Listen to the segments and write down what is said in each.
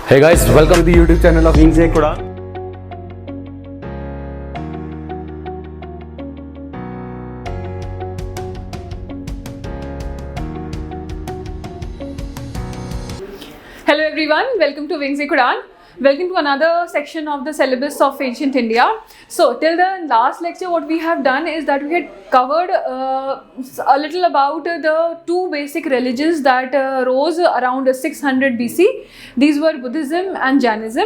Hey guys, welcome to the YouTube channel of Wings Quran. Hello everyone, welcome to Wings Quran. Welcome to another section of the syllabus of ancient India. So till the last lecture what we have done is that we had covered a little about the two basic religions that rose around 600 BC. These were Buddhism and Jainism.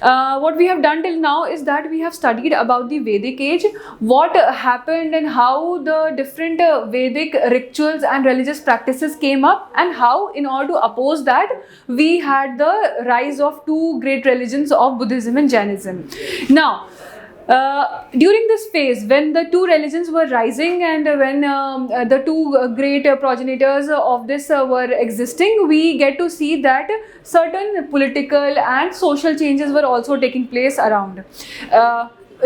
What we have done till now is that we have studied about the Vedic age, what happened and how the different Vedic rituals and religious practices came up, and how in order to oppose that we had the rise of two great religions of Buddhism and Jainism. Now, during this phase, when the two religions were rising and when the two great progenitors of this were existing, we get to see that certain political and social changes were also taking place around.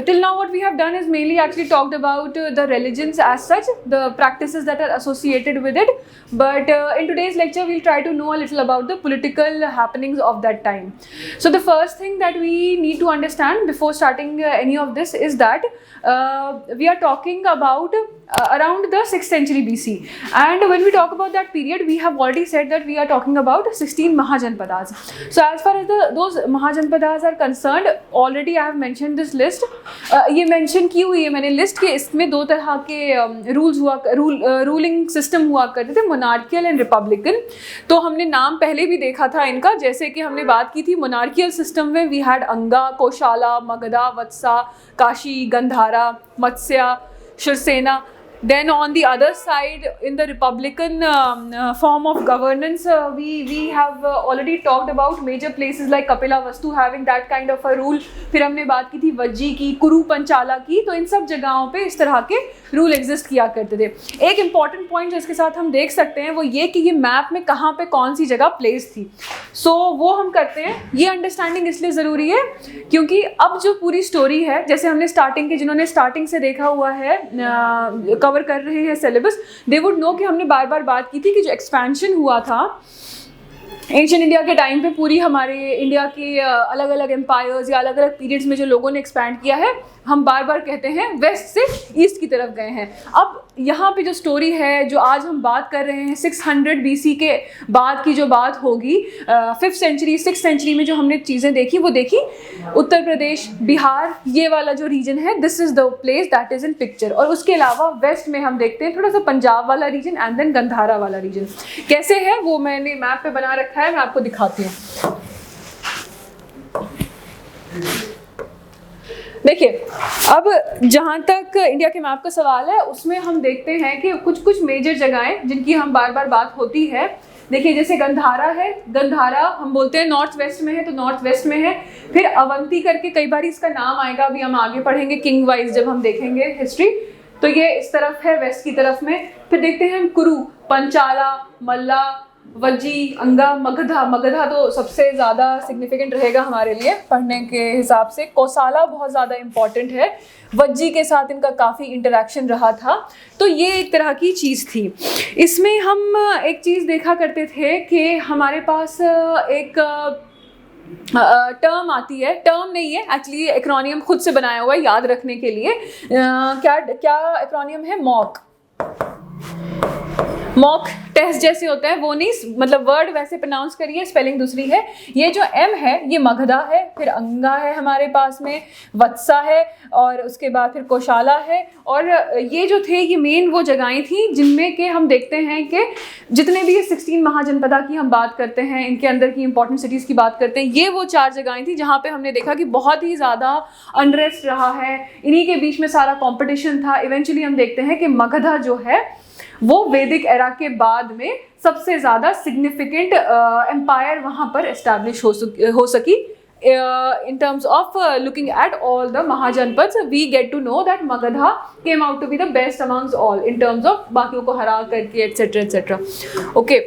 Till now what we have done is mainly actually talked about the religions as such, the practices that are associated with it, but in today's lecture we'll try to know a little about the political happenings of that time. So the first thing that we need to understand before starting any of this is that we are talking about around the 6th century BC, and when we talk about that period we have already said that we are talking about 16 Mahajanpadas. So as far as those Mahajanpadas are concerned, already I have mentioned this list. ये mention की हुई है मैंने list के, इसमें दो तरह के रूलिंग सिस्टम हुआ करते थे, मोनार्कियल एंड रिपब्लिकन. तो हमने नाम पहले भी देखा था इनका, जैसे कि हमने बात की थी मोनार्कियल सिस्टम में वी हैड अंगा, कोशाला, मगधा, वत्सा, काशी, गंधारा, मत्स्य, Shiv Sena. Then on the other side, in the republican form of governance, we have already talked about major places like Kapilavastu having that kind of a rule. फिर हमने बात की थी वज्जी की, कुरु पंचाला की. तो इन सब जगहों पे इस तरह के रूल एग्जिस्ट किया करते थे. एक इम्पॉर्टेंट पॉइंट जिसके साथ हम देख सकते हैं वो ये कि ये मैप में कहाँ पे कौन सी जगह प्लेस थी. सो वो हम करते हैं. ये अंडरस्टैंडिंग इसलिए ज़रूरी है क्योंकि अब जो पूरी स्टोरी है, जैसे हमने स्टार्टिंग के, जिन्होंने स्टार्टिंग से देखा हुआ है, कवर कर रहे हैं सिलेबस, दे वुड नो कि हमने बार बार बात की थी कि जो एक्सपेंशन हुआ था एंशिएंट इंडिया के टाइम पे, पूरी हमारे इंडिया के अलग अलग एम्पायर्स या अलग अलग पीरियड्स में जो लोगों ने एक्सपैंड किया है, हम बार बार कहते हैं वेस्ट से ईस्ट की तरफ गए हैं. अब यहाँ पे जो स्टोरी है, जो आज हम बात कर रहे हैं 600 BC के बाद की जो बात होगी, 5th सेंचुरी 6th सेंचुरी में जो हमने चीज़ें देखी वो देखी उत्तर प्रदेश, बिहार, ये वाला जो रीजन है, this is the place that is in picture. और उसके अलावा वेस्ट में हम देखते हैं थोड़ा सा पंजाब वाला रीजन एंड देन गंधारा वाला रीजन. कैसे है वो मैंने मैप पे बना रखा है, मैं आपको दिखाती हूँ. देखिए, अब जहाँ तक इंडिया के मैप का सवाल है उसमें हम देखते हैं कि कुछ मेजर जगहें जिनकी हम बार बार बात होती है. देखिए, जैसे गंधारा है, गंधारा हम बोलते हैं नॉर्थ वेस्ट में है, तो नॉर्थ वेस्ट में है. फिर अवंती करके कई बार इसका नाम आएगा, अभी हम आगे पढ़ेंगे किंग वाइज जब हम देखेंगे हिस्ट्री. तो ये इस तरफ है, वेस्ट की तरफ में. फिर देखते हैं हम कुरु, पंचाला, मल्ला, वज्जी, अंगा, मगधा. मगधा तो सबसे ज़्यादा सिग्निफिकेंट रहेगा हमारे लिए पढ़ने के हिसाब से. कोसाला बहुत ज़्यादा इम्पॉर्टेंट है, वज्जी के साथ इनका काफ़ी इंटरेक्शन रहा था. तो ये एक तरह की चीज़ थी. इसमें हम एक चीज़ देखा करते थे कि हमारे पास एक टर्म आती है, टर्म नहीं है एक्चुअली, एक्रोनियम खुद से बनाया हुआ है याद रखने के लिए. क्या एक्रोनियम है? मॉक. मॉक टेस्ट जैसे होता है वो नहीं, मतलब वर्ड वैसे प्रोनाउंस करिए, स्पेलिंग दूसरी है. ये जो एम है ये मगधा है, फिर अंगा है हमारे पास में, वत्सा है, और उसके बाद फिर कोशाला है. और ये जो थे ये मेन वो जगहें थी जिनमें के हम देखते हैं कि जितने भी ये 16 महाजनपदा की हम बात करते हैं, इनके अंदर की इंपॉर्टेंट सिटीज़ की बात करते हैं, ये वो 4 जगहें थी जहाँ पे हमने देखा कि बहुत ही ज़्यादा अनरेस्ट रहा है. इन्हीं के बीच में सारा कॉम्पिटिशन था. इवेंचुअली हम देखते हैं कि मगधा जो है वो वैदिक एरा के बाद में सबसे ज़्यादा सिग्निफिकेंट एम्पायर वहाँ पर एस्टैब्लिश हो सकी. In terms of looking at all the Mahajanpads, we get to know that Magadha came out to be the best amongst all in terms of बाकियों को हरा करके etc etc. Okay.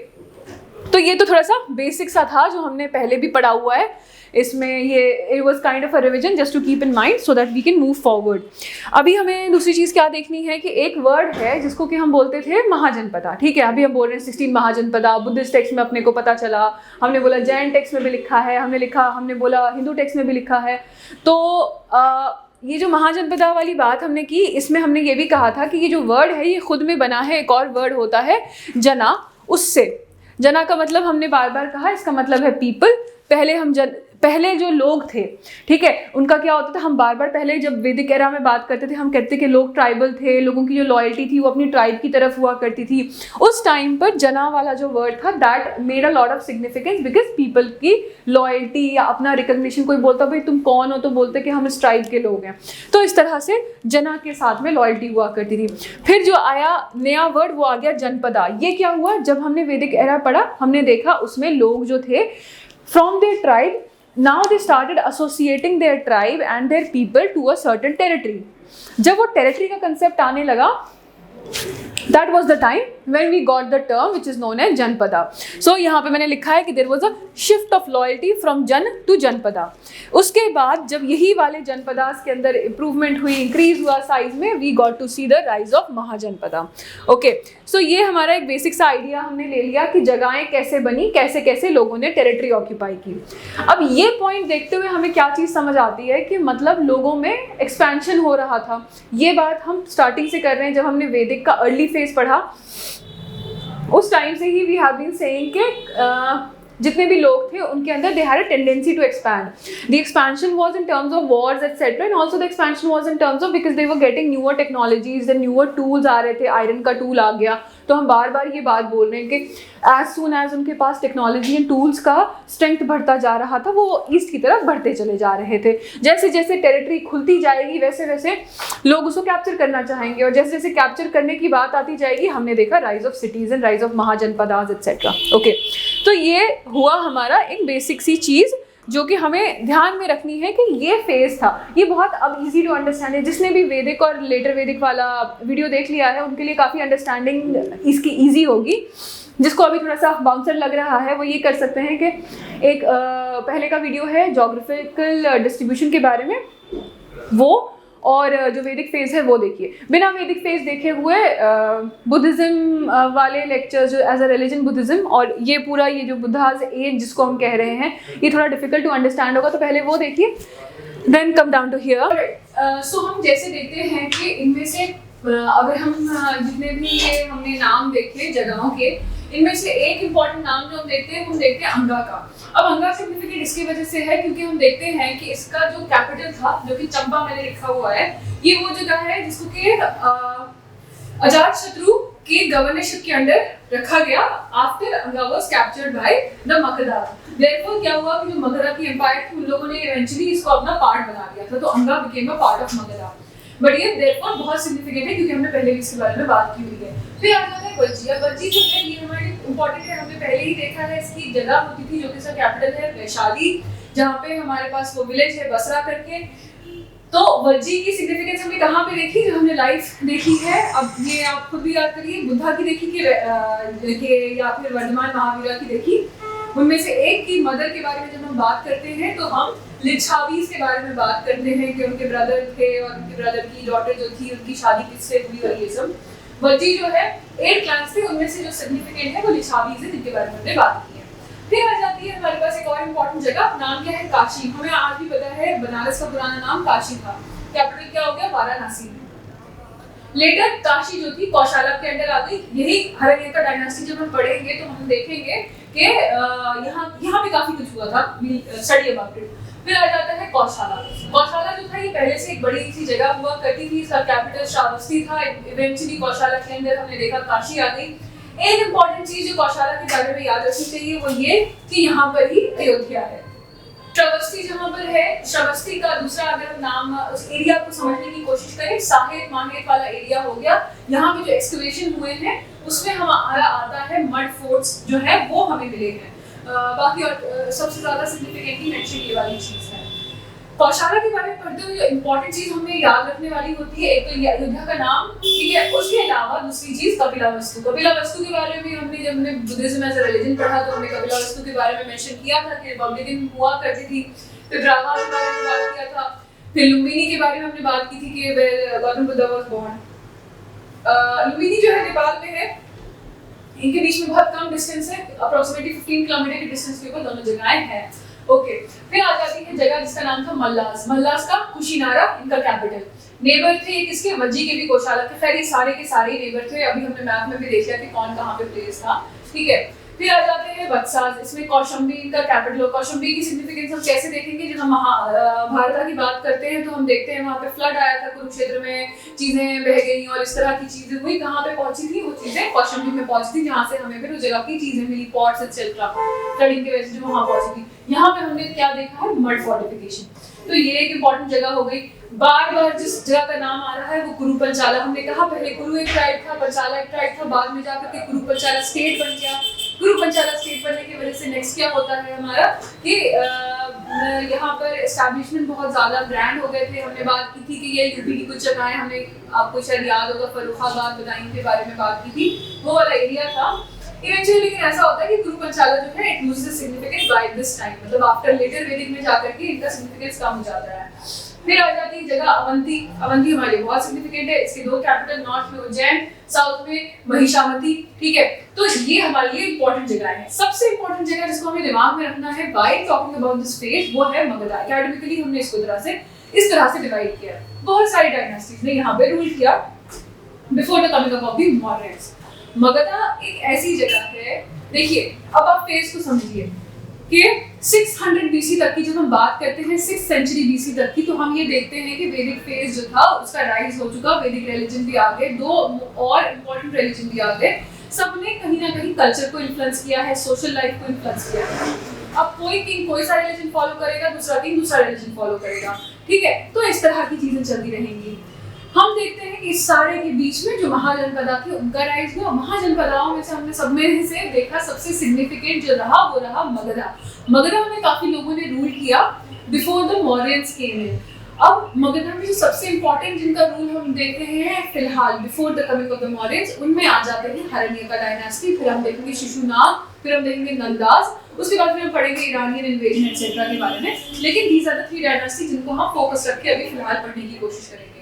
तो ये तो थोड़ा सा बेसिक सा था जो हमने पहले भी पढ़ा हुआ है, इसमें ये it was kind of a revision just to keep in mind so that we can move forward. अभी हमें दूसरी चीज़ क्या देखनी है कि एक वर्ड है जिसको कि हम बोलते थे महाजनपदा, ठीक है। अभी हम बोल रहे हैं 16 महाजनपदा, बुद्धिस्ट टेक्स्ट में अपने को पता चला, हमने बोला जैन टेक्स्ट में भी लिखा है, हमने बोला हिंदू टेक्स्ट में भी लिखा है। तो ये जो महाजनपदा वाली बात हमने की, इसमें हमने ये भी कहा था कि ये जो वर्ड है ये खुद में बना है, एक और वर्ड होता है जना, उससे। जना का मतलब हमने बार बार कहा, इसका मतलब है पीपल। पहले जो लोग थे, ठीक है, उनका क्या होता था, हम बार बार पहले जब वैदिक एरा में बात करते थे हम कहते कि लोग ट्राइबल थे, लोगों की जो लॉयल्टी थी वो अपनी ट्राइब की तरफ हुआ करती थी। उस टाइम पर जना वाला जो वर्ड था that made a lot of significance because people की लॉयल्टी या अपना रिकग्निशन, कोई बोलता भाई तुम कौन हो तो बोलते कि हम इस ट्राइब के लोग हैं। तो इस तरह से जना के साथ में लॉयल्टी हुआ करती थी। फिर जो आया नया वर्ड वो आ गया जनपदा। ये क्या हुआ, जब हमने वैदिक एरा पढ़ा हमने देखा उसमें लोग जो थे from their tribe, now they started associating their tribe and their people to a certain territory. जब वो territory का concept आने लगा, that was the time when we got the term which is known as जनपदा. So यहाँ पे मैंने लिखा है कि there was a shift of loyalty from जन to जनपदा. उसके बाद जब यही वाले जनपदास के अंदर improvement हुई, increase हुआ size में, we got to see the rise of Mahajanapada. Okay, so ये हमारा एक basic सा idea हमने ले लिया कि जगहें कैसे बनी, कैसे कैसे लोगों ने territory occupy की. अब ये point देखते हुए हमें क्या चीज़ समझ आती है कि मतलब लोगों में expansion हो रहा था। ये बात हम starting से कर रहे हैं, जब हमने वैदिक का अर्ली फेज पढ़ा उस टाइम से ही वी हैव बीन सेइंग कि जितने भी लोग थे उनके अंदर they had a tendency to expand. The expansion was in terms of wars etcetera and also the expansion was in terms of because they were getting newer technologies, the newer tools आ रहे थे, iron का tool आ गया। तो हम बार बार ये बात बोल रहे हैं कि एज सून एज उनके पास टेक्नोलॉजी एंड टूल्स का स्ट्रेंथ बढ़ता जा रहा था, वो ईस्ट की तरफ बढ़ते चले जा रहे थे। जैसे जैसे टेरिटरी खुलती जाएगी वैसे वैसे लोग उसको कैप्चर करना चाहेंगे, और जैसे जैसे कैप्चर करने की बात आती जाएगी हमने देखा rise of cities and rise of mahajanapadas etcetera. Okay, तो ये हुआ हमारा एक बेसिक सी चीज़ जो कि हमें ध्यान में रखनी है कि ये फेज था। ये बहुत अब इजी टू अंडरस्टैंड है, जिसने भी वैदिक और लेटर वैदिक वाला वीडियो देख लिया है उनके लिए काफ़ी अंडरस्टैंडिंग इसकी इजी होगी। जिसको अभी थोड़ा सा बाउंसर लग रहा है वो ये कर सकते हैं कि एक पहले का वीडियो है जोग्राफिकल डिस्ट्रीब्यूशन के बारे में, वो और जो वैदिक फेज है वो देखिए। बिना वैदिक फेज देखे हुए बुद्धिज़्म वाले लेक्चर्स जो एज अ रिलीजन बुद्धिज़्म और ये पूरा ये जो बुद्धाज एज जिसको हम कह रहे हैं ये थोड़ा डिफिकल्ट टू अंडरस्टैंड होगा, तो पहले वो देखिए then come down to here. So हम जैसे देखते हैं कि इनमें से अगर हम जितने भी ये हमने नाम देखे जगहों के, इनमें से एक इम्पॉर्टेंट नाम जो हम देखते हैं अंगा का। अब अंगा सिग्निफिकेंट इसकी वजह से है क्योंकि हम देखते हैं कि इसका जो कैपिटल था जो कि चंपा मैंने लिखा हुआ है, ये वो जगह है जिसको कि अजातशत्रु की गवर्नरशिप के अंडर रखा गया आफ्टर अंगा was captured by the Magadha. Therefore क्या हुआ कि जो मगधा की एम्पायर थी उन लोगों ने इवेंचुअली इसको अपना पार्ट बना लिया था, तो अंगा became a part of Magadha. But ये देयरफॉर बहुत सिग्निफिकेंट है क्योंकि हमने पहले भी इसके बारे में बात की हुई है। फिर आ जाता है वज्जी। अब वज्जी जो है ये हमारे इंपॉर्टेंट है, हमने पहले ही देखा है इसकी जगह होती थी जो कि इसका कैपिटल है वैशाली, जहाँ पे हमारे पास वो विलेज है बसरा करके। तो वज्जी की सिग्निफिकेंस हमने कहाँ पे देखी, जो हमने लाइफ देखी है। अब ये आप खुद भी याद करिए, बुद्धा की देखी कि या फिर वर्धमान महावीरा की देखी। उनमें से एक की मदर के बारे में जब हम बात करते हैं तो हम लिच्छावीज के बारे में बात करते हैं कि उनके ब्रदर थे और उनके ब्रदर की डॉटर जो थी उनकी शादी किससे हुई और ये सब। वज्जी जो है 8 क्लास थे, उनमें से जो सिग्निफिकेंट है वो लिच्छावीज है जिनके बारे में हमने बात की है। फिर आ जाती है हमारे पास एक और इम्पोर्टेंट जगह, नाम क्या है काशी। हमें आज भी पता है बनारस का पुराना नाम काशी था, कैपिटल क्या हो गया वाराणसी। लेटर काशी जो थी कौशाला के अंडर आ गई। यही हरण्यक का डायनास्टी जब हम पढ़ेंगे तो हम देखेंगे कि यहाँ पे काफी कुछ हुआ था, स्टडी अबाउट इट। फिर आ जाता है कौशाला। कौशाला जो था ये पहले से एक बड़ी सी जगह हुआ करती थी, इसका कैपिटल श्रावस्ती था। इवेंचुअली कौशाला के अंदर हमने देखा काशी आ गई। एक इम्पॉर्टेंट चीज जो कौशाला के बारे में याद रखनी चाहिए वो ये कि यहाँ पर ही अयोध्या है। श्रावस्ती जहाँ पर है, श्रावस्ती का दूसरा अगर हम नाम उस एरिया को समझने की कोशिश करें, साहेब माहेब वाला एरिया हो गया। यहाँ पे जो एक्सकवेशन हुए हैं उसमें हमारा आता है मड फोर्ट्स जो है वो हमें मिले हैं। बाकी और सबसे ज्यादा सिग्निफिकेंटली मेंशन ये वाली चीज है। कौशाला के बारे में पढ़ते हुए जो इम्पोर्टेंट चीज हमें याद रखने वाली होती है, एक तो अयोध्या का नाम, ठीक है, उसके अलावा दूसरी चीज कपिलावस्तु। कपिलावस्तु के बारे में हमने जब हमने बुद्धिज्म एज अ रिलीजन पढ़ा तो हमने कपिलावस्तु के बारे में मेंशन किया था कि रिपब्लिकन हुआ करती थी। फिर ब्राह्मण के बारे में बात किया था, फिर लुम्बिनी के बारे में हमने बात की थी कि गौतम बुद्ध वाज बोर्न। लुम्बिनी जो है नेपाल में है, इनके बीच में बहुत कम डिस्टेंस है, अप्रोक्सीमेटली 15 किलोमीटर के डिस्टेंस के ऊपर दोनों जगहें हैं। ओके, फिर आ जाती है जगह जिसका नाम था मल्लास। मल्लास का कुशीनारा इनका कैपिटल। नेबर थे किसके, वज्जी के भी, कोशाला के, खैर ये सारे के सारे नेबर थे। अभी हमने मैप में भी देख लिया कि कौन कहाँ पे प्लेस था, ठीक है। फिर आ जाते हैं बक्सास, इसमें कौशंबी इनका कैपिटल है। कौशंबी की सिग्निफिकेंस हम कैसे देखेंगे, जब हम महाभारत की बात करते हैं तो हम देखते हैं वहाँ पे फ्लड आया था कुरुक्षेत्र में, चीजें बह गई और इस तरह की चीजें हुई। कहाँ पे पहुंची थी वो चीजें, कौशंबी में पहुंची थी, जहाँ से हमें फिर उस जगह की चीजें मिली, पॉट्स एक्सेट्रा, फ्लडिंग की वजह से जो वहाँ पहुंची थी। यहाँ पे हमने क्या देखा है, मड फोर्टिफिकेशन। तो ये एक इंपॉर्टेंट जगह हो गई। बार बार जिस जगह का नाम आ रहा है वो कुरु पंचाला। हमने कहा पहले कुरु एक ट्राइब था, पंचाला एक ट्राइब था, बाद में जाकर के कुरु पंचाला स्टेट बन गया। कुरु पंचाला स्टेट बनने की वजह से नेक्स्ट क्या होता है हमारा कि यहाँ पर एस्टैब्लिशमेंट बहुत ज्यादा ग्रैंड हो गए थे। हमने बात की थी कि ये यूपी की कुछ जगहें, हमने आपको शायद याद होगा फर्रुखाबाद, बदायूं के बारे में बात की थी, वो वाला एरिया था। इवेंचुअली लेकिन ऐसा होता है कि कुरु पंचाला जो है it loses significance by this time, मतलब आफ्टर लेटर वैदिक में जाकर के इनका सिग्निफिकेंस कम हो जाता है। फिर आ जाती है जगह अवंती। अवंती हमारे बहुत सिग्निफिकेंट है, इसके दो कैपिटल, नॉर्थ में उज्जैन, साउथ में महिषावती, ठीक है। तो ये हमारे लिए इंपॉर्टेंट जगह है। सबसे इंपॉर्टेंट जगह जिसको हमें दिमाग में रखना है while talking about this phase, वो है मगधा। एकेडमिकली हमने इसको इस तरह से डिवाइड किया। बहुत सारी डायनास्टीज ने यहाँ पे रूल किया before the coming of the Mauryans. Magadha एक ऐसी जगह है, देखिए अब आप फेज को समझिए कि 600 बीसी तक की जब हम बात करते हैं, 6th सेंचुरी बीसी तक की, तो हम ये देखते हैं कि वैदिक फेज जो था उसका राइज हो चुका, वैदिक रिलीजन भी आ गए, दो और इम्पोर्टेंट रिलीजन भी आ गए। सबने कहीं ना कहीं कल्चर को इन्फ्लुएंस किया है, सोशल लाइफ को इन्फ्लुएंस किया है। अब कोई किंग कोई सा रिलीजन फॉलो करेगा, दूसरा किंग दूसरा रिलीजन फॉलो करेगा, ठीक है। तो इस तरह की चीजें चलती रहेंगी। हम देखते हैं कि इस सारे के बीच में जो महाजनपदा थे उनका राइज हुआ। महाजनपदाओं में से हमने सब में से देखा सबसे सिग्निफिकेंट जो रहा वो रहा मगधा। मगधा में काफी लोगों ने रूल किया बिफोर द मौर्यंस केम इन। अब मगधा में जो सबसे इंपॉर्टेंट जिनका रूल हम देख रहे हैं फिलहाल before the coming of the Mauryans, उनमें आ जाते हैं हरण्यका डायनास्टी, फिर हम देखेंगे शिशुनाग, फिर हम देखेंगे नंदास, उसके बाद फिर हम पढ़ेंगे ईरानियन इन्वेजन एटसेट्रा के बारे में। लेकिन दीज आर द 3 डायनास्टी जिनको हम फोकस रख के अभी फिलहाल पढ़ने की कोशिश करेंगे।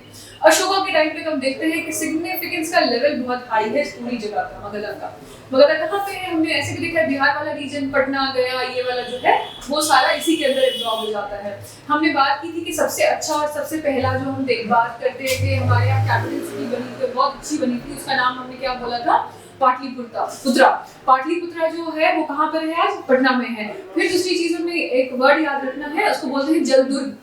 अशोका के टाइम पे हम देखते हैं कि सिग्निफिकेंस का लेवल बहुत हाई है इस पूरी जगह का, मगधा का। मगधा कहाँ पे है, हमने ऐसे भी देखा है बिहार वाला रीजन, पटना गया, ये वाला जो है वो सारा इसी के अंदर एब्जॉर्ब हो जाता है। हमने बात की थी कि सबसे अच्छा और सबसे पहला जो हम बात करते हैं कि हमारे यहाँ कैपिटल सिटी बनी थी, बहुत अच्छी बनी थी, उसका नाम हमने क्या बोला था, पाटलिपुत्रा। पाटलिपुत्रा जो है वो कहाँ पर है, आज पटना में है। फिर दूसरी चीज हमें एक वर्ड याद रखना है, उसको बोलते हैं जलदुर्ग।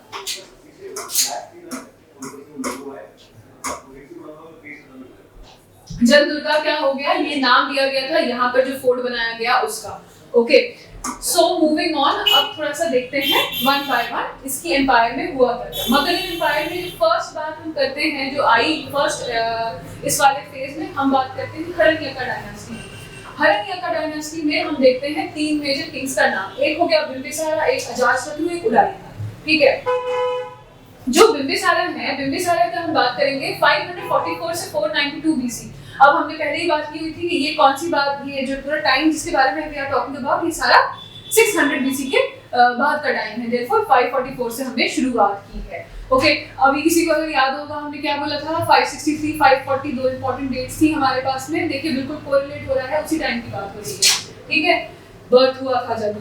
जलदुर्ग का क्या हो गया, ये नाम दिया गया था यहाँ पर जो फोर्ट बनाया गया उसका। ओके, सो मूविंग ऑन, अब थोड़ा सा देखते हैं वन बाय वन इसकी एम्पायर में हुआ करता। मगध एम्पायर में जो फर्स्ट बात हम करते हैं जो आई फर्स्ट इस वाले फेज में, हम बात करते हैं हरण्यका डायनास्टी। हरण्यका डायनास्टी में हम देखते हैं 3 मेजर किंग्स का नाम, एक हो गया बिंबिसारा, एक अजातशत्रु, एक उदयन, ठीक है। जो बिंबिसारा है, बिंबिसारा का हम बात करेंगे 544 से 492 बीसी। अब हमने पहले ही बात की हुई थी कि ये कौन सी बात, ये जो पूरा टाइम जिसके बारे में वी आर टॉकिंग अबाउट, ये सारा 600 बीसी के बाद का टाइम है। देयरफॉर 544 से हमने शुरुआत की है। ओके, अभी किसी को अगर याद होगा हमने क्या बोला था, 563, 540 दो इंपॉर्टेंट डेट्स थी हमारे पास में। देखिए बिल्कुल कोरिलेट हो रहा है, उसी टाइम की बात हो रही है, ठीक है। बर्थ हुआ था जब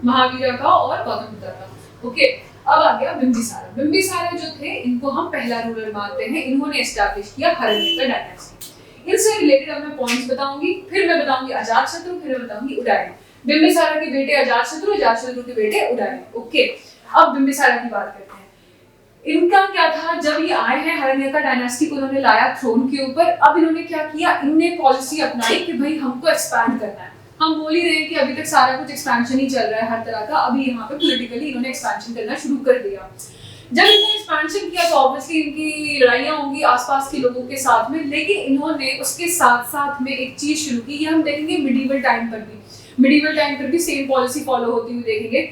महावीर का और गौतम बुद्ध का। ओके, अब आ गया बिंबिसारा। बिंबिसारा जो थे इनको हम पहला रूलर मानते हैं, इन्होंने एस्टैब्लिश किया हरण्यका डायनास्टी। इनसे रिलेटेड अब मैं पॉइंट्स बताऊंगी, फिर मैं बताऊंगी अजातशत्रु, फिर मैं बताऊंगी उदयन। बिंबिसारा के बेटे अजातशत्रु, अजातशत्रु के बेटे उदयन। ओके, अब बिंबिसारा की बात करते हैं। इनका क्या था, जब ये आए हैं हरण्यका डायनास्टी को उन्होंने लाया थ्रोन के ऊपर। अब इन्होंने क्या किया, इनने पॉलिसी अपनाई कि भाई हमको एक्सपैंड करना है। हम बोल ही रहे हैं कि अभी तक सारा कुछ एक्सपेंशन ही चल रहा है हर तरह का, अभी यहाँ पे पॉलिटिकली इन्होंने एक्सपेंशन करना शुरू कर दिया। जब इन्होंने एक्सपेंशन किया तो ऑब्वियसली इनकी लड़ाइयाँ होंगी आसपास के लोगों के साथ में, लेकिन इन्होंने उसके साथ साथ में एक चीज शुरू की, ये हम देखेंगे मिडीवल टाइम पर भी सेम पॉलिसी फॉलो होती हुई देखेंगे।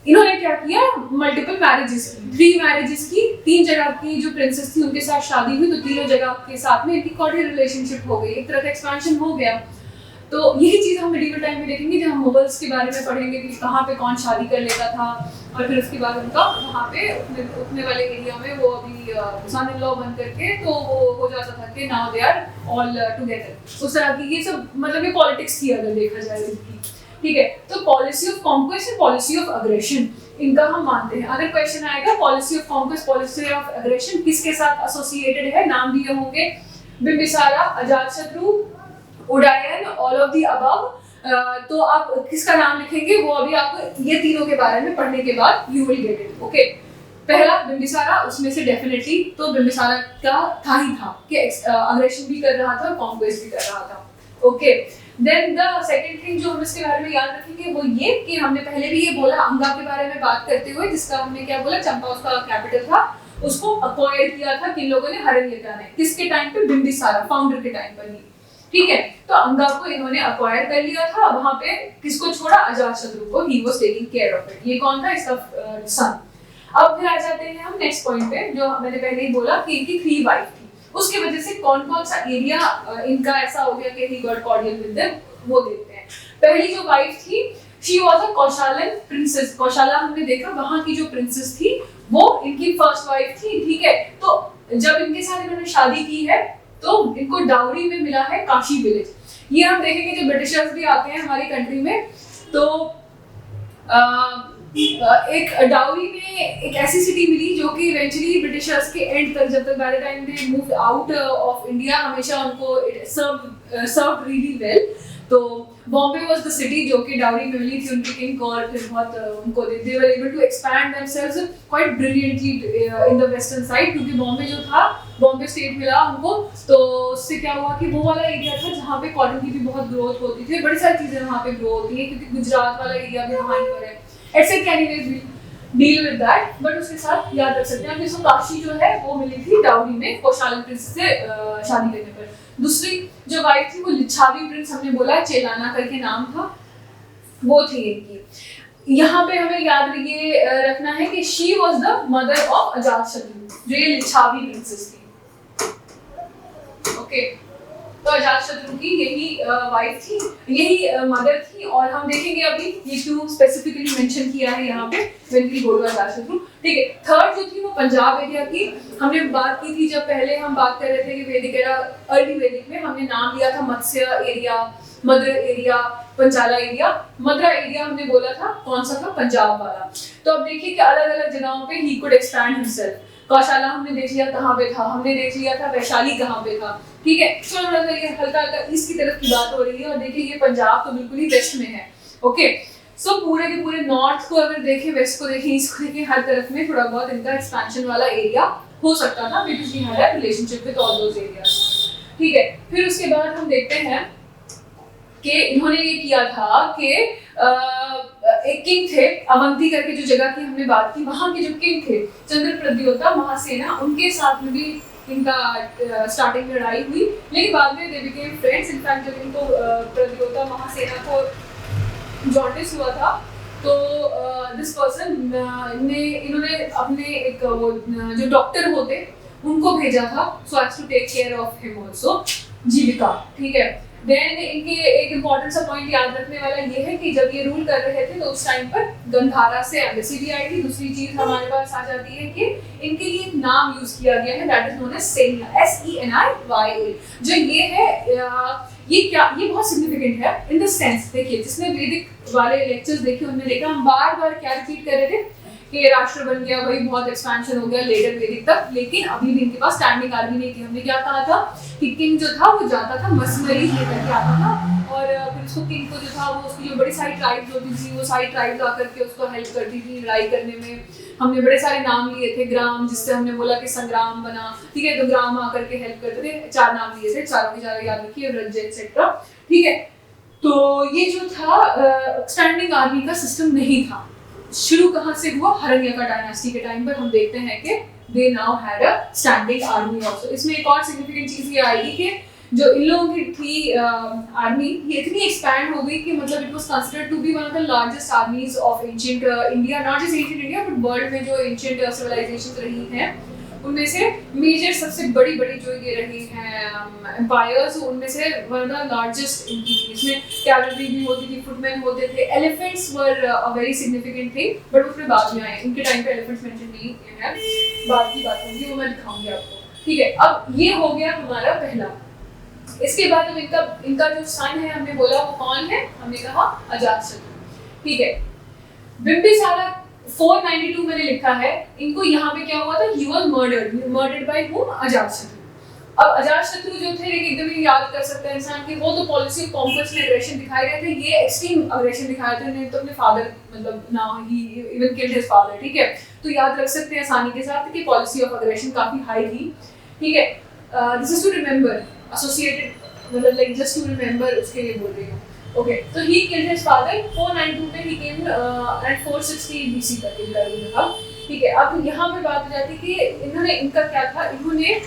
इन्होंने क्या किया, मल्टीपल मैरिजेस की, 3 मैरिजेस की, 3 जगह की जो प्रिंसेस थी उनके साथ शादी हुई, तो तीनों जगह के साथ में इनकी कॉर्डियल रिलेशनशिप हो गई, एक तरह का एक्सपेंशन हो गया। तो यही चीज़ हम मिडिवल टाइम में देखेंगे जब हम मुगल्स के बारे में पढ़ेंगे कि कहाँ पे कौन शादी कर लेता था, और फिर उसके बाद उनका वहाँ पे उतने वाले एरिया में वो अभी सन इन लॉ बन करके तो वो हो जाता था कि now they are all together. उस तरह की ये सब मतलब ये पॉलिटिक्स थी अगर देखा जाए इनकी, ठीक है। तो policy of conquest and policy of aggression इनका हम मानते हैं। अगर क्वेश्चन आएगा policy of conquest, policy of aggression किसके साथ एसोसिएटेड है, नाम दिए होंगे Bimbisara, Ajatashatru, Udayan, all of the above. तो आप किसका नाम लिखेंगे वो अभी आप ये तीनों के बारे में पढ़ने के बाद you will get it, okay. पहला बिंबिसारा, उसमें से डेफिनेटली तो बिंबिसारा का था ही था कि अग्रेशन भी कर रहा था और कॉन्क्वेस्ट भी कर रहा था, okay. Then the second thing जो हम इसके बारे में याद रखेंगे वो ये कि हमने पहले भी ये बोला अंगा के बारे में बात करते हुए, जिसका हमने क्या बोला, चंपा उसका कैपिटल था, उसको अक्वायर किया था किन लोगों ने, हरण्यका ने। किसके टाइम पे, बिंबिसारा फाउंडर के टाइम पर ही, ठीक है। तो अंगा को इन्होंने अक्वायर कर लिया था, वहां पे किसको छोड़ा, अजातशत्रु को, he was taking care of it. ये कौन था, इसका सन। अब फिर आ जाते हैं हम नेक्स्ट पॉइंट पे, जो मैंने पहले ही बोला कि इनकी 3 वाइफ थी, उसकी वजह से कौन कौन सा एरिया इनका ऐसा हो गया कि he got cordial with them, वो देखते हैं। पहली जो वाइफ थी, शी वाज अ कौशालन प्रिंसेस। कौशाला हमने देखा वहां की जो प्रिंसेस थी वो इनकी फर्स्ट वाइफ थी, ठीक है। तो जब इनके साथ इन्होंने शादी की है तो इनको डाउरी में मिला है काशी विलेज। ये हम देखेंगे जब ब्रिटिशर्स भी आते हैं हमारी कंट्री में, तो एक डाउरी में एक ऐसी सिटी मिली जो कि इवेंचुअली ब्रिटिशर्स के एंड तक, जब तक by the time they moved out of India, हमेशा उनको सर्व्ड रियली वेल। तो बॉम्बे वाज द सिटी जो कि डाउरी में मिली थी उनके किंग को, और फिर बहुत उनको they were able to expand themselves quite brilliantly in the western side, क्योंकि बॉम्बे जो था, बॉम्बे स्टेट मिला उनको। तो उससे क्या हुआ कि वो वाला एरिया था जहाँ पे कॉटन की भी बहुत ग्रोथ होती थी, बड़ी सारी चीजें वहाँ पे ग्रो होती है, क्योंकि गुजरात वाला एरिया भी वहाँ पर है, etcetera. Anyways deal with that, but उसके साथ याद रख सकते हैं कि इसको काशी जो है वो मिली थी डाउरी में कौशालन प्रिंस से शादी करने पर। दूसरी जो वाइफ थी वो लिच्छावी प्रिंस, हमने बोला चेलाना करके नाम था, वो थी इनकी। यहाँ पे हमें याद ये रखना है कि she was the mother of Ajatashatru, जो ये लिच्छावी प्रिंसेस थी, ओके। तो अजातशत्रु की यही वाइफ थी, यही मदर थी। और हम देखेंगे अभी ये क्यों स्पेसिफिकली मेंशन किया है यहाँ पे when we go to Ajatashatru, ठीक है। थर्ड जो थी वो पंजाब एरिया की। हमने बात की थी जब पहले हम बात कर रहे थे कि वैदिक एरा, अर्ली वैदिक में हमने नाम लिया था Matsya area, Madra area, Panchala area. Madra area हमने बोला था कौन सा था, पंजाब वाला। तो अब देखिए कि अलग अलग जगहों पे ही कुड एक्सपैंड हिमसेल्फ। कौशाला हमने देख लिया कहाँ पे था, हमने देख लिया था वैशाली कहाँ पे था, ठीक है। थोड़ा सा ये हल्का हल्का ईस्ट की तरफ की बात हो रही है, और देखिए ये पंजाब तो बिल्कुल ही वेस्ट में है, ओके। सो पूरे के पूरे नॉर्थ को अगर देखें, वेस्ट को देखें, ईस्ट को देखें, हर तरफ में थोड़ा बहुत इनका एक्सपेंशन वाला एरिया हो सकता था, because we had a relationship with all those areas, ठीक है। फिर उसके बाद हम देखते हैं कि इन्होंने ये किया था कि एक किंग थे, अवंती करके जो जगह की हमने बात की, वहाँ के जो किंग थे चंद्रप्रद्योता महासेना, उनके साथ में भी इनका स्टार्टिंग में लड़ाई हुई, लेकिन बाद में दे बिकेम फ्रेंड्स। इनफैक्ट जब इनको प्रद्योता महासेना को जॉन्डिस हुआ था तो दिस पर्सन इन्होंने अपने एक वो जो डॉक्टर होते उनको भेजा था, so as to take care of him also, Jivaka, ठीक है। देन इनके एक इम्पॉर्टेंट सा पॉइंट याद रखने वाला ये है कि जब ये रूल कर रहे थे तो उस टाइम पर गंधारा से एम्बेसी भी आई थी। दूसरी चीज हमारे पास आ जाती है कि इनके लिए एक नाम यूज किया गया है, that is known as Seniya, SENIYA। जो ये है ये क्या, ये बहुत सिग्निफिकेंट है इन द सेंस, देखिए जिसने वैदिक वाले लेक्चर्स देखे उन्होंने देखा हम बार बार क्या रिपीट कर रहे थे कि राष्ट्र बन गया, भाई बहुत एक्सपेंशन हो गया लेटर वैदिक तक, लेकिन अभी भी इनके पास स्टैंडिंग आर्मी नहीं थी। हमने क्या कहा था कि किंग जो था वो जाता था मसमरी लेकर के आता था, और फिर उसको किंग को जो था वो उसकी जो बड़ी सारी ट्राइब्स होती थी वो सारी ट्राइब्स आकर के उसको हेल्प करती थी लड़ाई करने में। हमने बड़े सारे नाम लिए थे, ग्राम जिससे हमने बोला कि संग्राम बना, ठीक है। तो ग्राम आकर के हेल्प करते थे, 4 नाम लिए थे, चारों के चारों याद रखिए, रज्जे एक्सेट्रा, ठीक है। तो ये जो था स्टैंडिंग आर्मी का सिस्टम नहीं था। शुरू कहाँ से हुआ, हरण्यका डायनेस्टी के टाइम पर हम देखते हैं कि they now had a standing army also. इसमें एक और सिग्निफिकेंट चीज ये आएगी कि जो इन लोगों की थी आर्मी, ये इतनी एक्सपैंड हो गई कि मतलब it was considered to be one of the largest armies of ancient India, not just ancient India but world में जो एंशिएंट सिविलाइजेशंस रही हैं उनमें से मेजर सबसे बड़ी जो ये रही हैं एम्पायर्स, उनमें से वन ऑफ द लार्जेस्ट इनकी थी। इसमें कैवलरी भी होती थी, फुटमैन होते थे, elephants were a very significant thing, but उसमें बाद में आए, इनके टाइम पे एलिफेंट्स मेंशन नहीं है, बाद की बात होगी, वो मैं दिखाऊंगी आपको। ठीक है, अब ये हो गया हमारा पहला। इसके बाद अब इनका जो सन है हमने बोला वो कौन है, हमने कहा अजातशत्रु। ठीक है, बिंबिसारा 492 मैंने लिखा है, इनको यहाँ पे क्या हुआ था, he was murdered by whom, Ajatashatru. अब अजातशत्रु जो थे एकदम ही याद कर सकता है इंसान कि वो तो पॉलिसी ऑफ कॉन्क्वेस्ट में एग्रेशन दिखाए रहे थे, ये एक्सट्रीम अग्रेशन दिखाए थे, उन्होंने तो अपने फादर मतलब ना ही इवन किल्ड हिज फादर। ठीक है, तो याद रख सकते हैं आसानी के साथ कि पॉलिसी ऑफ अग्रेशन काफी हाई थी। ठीक है, this is to remember associated, मतलब लाइक जस्ट टू रिमेंबर, उसके लिए बोल रही हूँ। ओके, तो ही किल्ड हिज फादर 492 में, ही केम एट 460 बीसी तक इनका रूल था। ठीक है, अब यहाँ पे बात हो जाती है कि इन्होंने, इनका क्या था, इन्होंने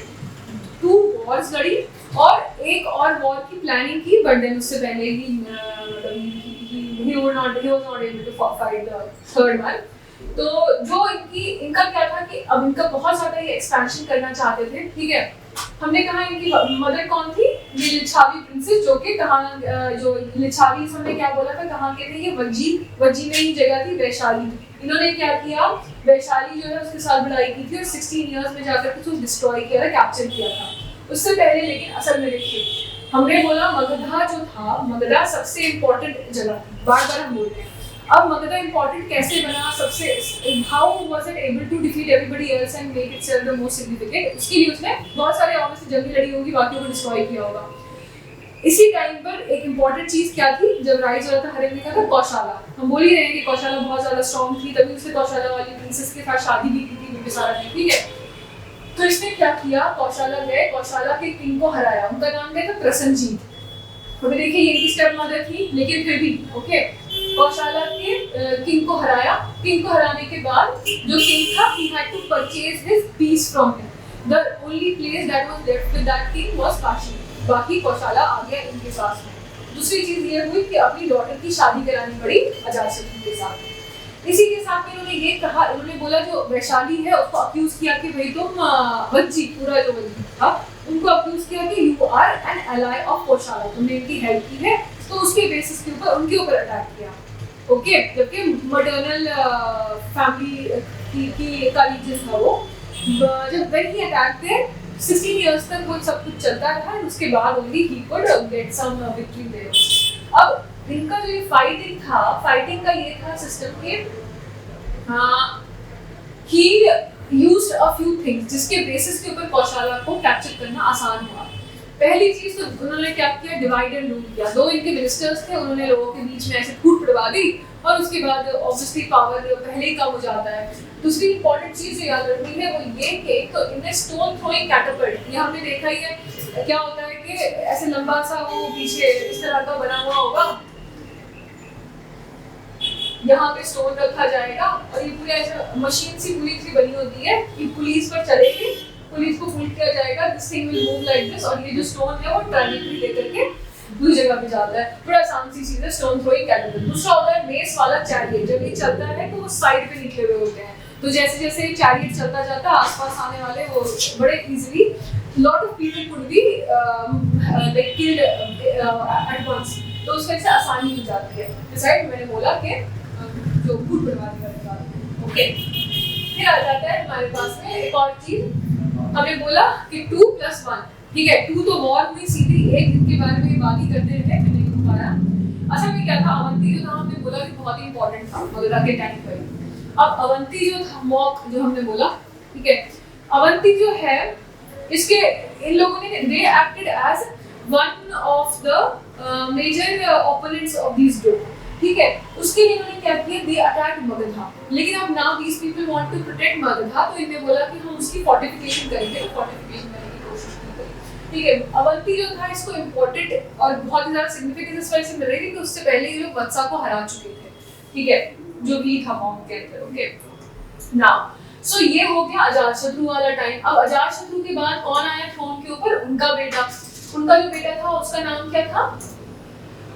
2 वॉर्स लड़ी और एक और वॉर की प्लानिंग की, बट देन उससे पहले ही he was not able to fight the third one। तो जो इनका क्या था कि अब इनका बहुत ज्यादा ये एक्सपेंशन करना चाहते थे। ठीक है, हमने कहा इनकी मदर कौन थी, ये लिच्छावी प्रिंसेस, जो कि कहाँ, जो लिच्छावी हमने क्या बोला था, कहाँ के थे ये, वज्जी में ही जगह थी, वैशाली। इन्होंने क्या किया, वैशाली जो है उसके साथ लड़ाई की थी और 16 इयर्स में जाकर उसको डिस्ट्रॉय किया था, कैप्चर किया था। उससे पहले लेकिन असल में देखिए, हमने बोला मगधा जो था, मगधा सबसे इम्पोर्टेंट जगह थी, बार बार हम बोलते हैं। अब मगधा इम्पोर्टेंट कैसे बना, सबसे how was it able to defeat everybody else and make itself the most significant, उसके लिए उसने बहुत सारे ऑब्वियसली जंगी लड़ी होगी, बाकियों को डिस्ट्रॉय किया होगा। इसी टाइम पर एक इम्पोर्टेंट चीज क्या थी, जब राइज हो रहा था हरेंद्र का, था कौशाला। हम बोल ही रहे हैं कि कौशाला बहुत ज्यादा स्ट्रॉन्ग थी, तभी उसने कौशाला वाली प्रिंसेस के साथ शादी भी की थी बिंबिसारा ने। ठीक है, तो इसने क्या किया, कौशाला गए, कौशाला के किंग को हराया, उनका नाम क्या था, प्रसन्नजीत। अभी देखिए ये इनकी स्टेप मदर थी, लेकिन फिर भी ओके, कौशाला के किंग को हराया। किंग को हराने के बाद जो किंग था, he had to purchase his peace from him. The only place that was left with that king was Kashi. बाकी कौशाला आ गया इनके साथ में। दूसरी चीज ये हुई कि अपनी डॉटर की शादी करानी पड़ी अजातशत्रु के साथ। इसी के साथ में इन्होंने ये कहा, इन्होंने बोला जो वैशाली है उसको अक्यूज किया कि भाई तुम वज्जी, पूरा जो वज्जी था उनको अक्यूज किया कि you are an ally of Kaushala, तुमने इनकी हेल्प की है, तो उसके बेसिस के ऊपर उनके ऊपर अटैक किया। ओके, जबकि मटर्नल फैमिली की का रीजन था वो। जब when he attacked there 16 years तक वो सब कुछ चलता रहा, और उसके बाद only he could get some victory there। अब इनका जो ये फाइटिंग था, फाइटिंग का ये था सिस्टम के, he used a few things जिसके बेसिस के ऊपर कौशाला को कैप्चर करना आसान हुआ। पहली चीज तो उन्होंने क्या किया, डिवाइड एंड रूल किया। 2 इनके मिनिस्टर्स थे, उन्होंने लोगों के बीच में ऐसे फूट पड़वा दी, और उसके बाद ऑब्वियसली पावर पहले ही कम हो जाता है। दूसरी इंपॉर्टेंट चीज जो याद रखनी है वो ये कि तो इन्हें स्टोन थ्रोइंग कैटapult, ये हमने देखा ही है, क्या होता है कि ऐसे लंबा सा वो पीछे इस तरह का बना हुआ होगा, यहाँ पे स्टोन रखा जाएगा, और ये पूरी ऐसा मशीन सी पूरी सी बनी होती है कि पुलिस पर चलेगी, पुलिस को पुल किया जाएगा, this thing will move like this, और ये जो स्टोन है वो ट्रैजेक्टरी लेकर के दूसरी जगह पे जाता है। बड़ा आसान सी चीज है, स्टोन थ्रोइंग कैटapult। दूसरा होता है मेस वाला चैरियट, जब ये चलता है तो वो साइड पे निकले हुए होते हैं, तो जैसे जैसे चैरियट चलता जाता है, आसपास आने वाले वो बड़े easily, lot of people could be like killed at once, तो उस वजह से आसानी हो जाती है। डिसाइड मैंने बोला कि जो फूट बनवाने वाली बात। ओके, फिर आ जाता है हमारे पास में एक और चीज, हमने बोला कि 2 + 1। ठीक है, 2 तो वॉर हुई सीधी, एक जिनके बारे में बात ही करते रहे, मैंने नहीं हो पाया। असल में क्या था, अवंती जो था हमने बोला कि बहुत ही इंपॉर्टेंट था मगधा के टाइम पर। अब अवंती जो था, मॉक जो हमने बोला, ठीक है, अवंती जो है इसके, इन लोगों ने they acted as one of the major opponents of this group. ठीक है, उसके लिए इन्होंने क्या किया, दे अटैक मगधा। लेकिन अब now these people want to protect Magadha, तो इन्होंने बोला कि हम उसकी फोर्टिफिकेशन करेंगे, तो फोर्टिफिकेशन करने की कोशिश की। ठीक है, अवंती जो था इसको इम्पोर्टेंट और बहुत ही ज्यादा सिग्निफिकेंस इस वजह से मिल रही थी कि उससे पहले ये लोग वत्सा को हरा चुके थे। ठीक है, जो भी था मॉन्क के अंदर। ओके, नाउ सो ये हो गया अजातशत्रु वाला टाइम। अब अजातशत्रु के बाद कौन आया थ्रोन के ऊपर, उनका बेटा उनका जो बेटा था उसका नाम क्या था,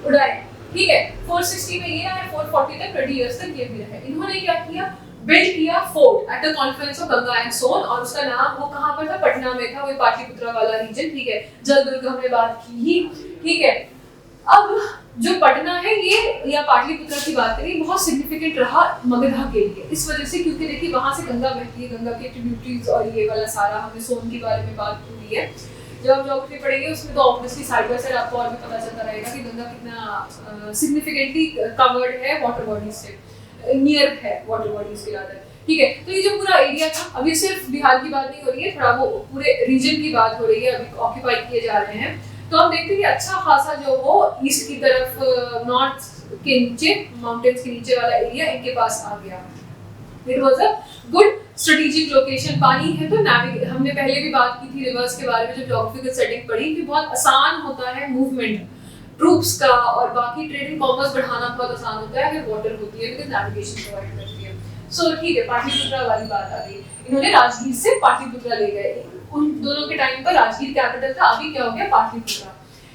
उदयन, ठीक है। 460 में ये आए, 440 तक 20 इयर्स तक ये भी रहे। इन्होंने क्या किया, बिल्ड किया fort at the confluence of Ganga and Son, और उसका नाम वो कहाँ पर था, पटना में था, वो पाटलिपुत्रा वाला रीजन, ठीक है। जल दुर्ग हमने बात की ही, ठीक है। अब जो पटना है ये या पाटलिपुत्रा की बात करें, बहुत सिग्निफिकेंट रहा मगधा के लिए, इस वजह से क्योंकि देखिए वहां से गंगा बहती है, गंगा के ट्रिब्यूटरीज और ये वाला सारा, हमने सोन के बारे में बात की है। जब आप ज्योग्राफी पढ़ेंगे उसमें तो ऑब्वियसली साइड बाय साइड आपको और भी पता चलता रहेगा कि गंगा कितना सिग्निफिकेंटली कवर्ड है वाटर बॉडीज से, नियर है वाटर बॉडीज के ज्यादा, ठीक है। तो ये जो पूरा एरिया था, अभी सिर्फ बिहार की बात नहीं हो रही है, थोड़ा वो पूरे रीजन की बात हो रही है, अभी ऑक्यूपाई किए जा रहे हैं। तो हम देखते हैं कि अच्छा खासा जो वो ईस्ट की तरफ, नॉर्थ के नीचे, माउंटेन्स के नीचे वाला एरिया इनके पास आ गया। It was a good strategic location. पानी है तो हमने पहले भी बात की थी रिवर्स के बारे में, जब ज्योग्राफिकल सेटिंग पढ़ी, कि बहुत आसान होता है मूवमेंट ट्रूप्स का और बाकी ट्रेड एंड कॉमर्स बढ़ाना बहुत आसान होता है अगर वाटर होती है, बिकॉज नेविगेशन प्रोवाइड करती है। सो ठीक है, पाटलिपुत्रा वाली बात आ गई, इन्होंने राजगीर से पाटलिपुत्रा ले गए। उन दोनों के टाइम पर राजगीर कैपिटल था, अभी क्या हो गया, पाटलिपुत्रा।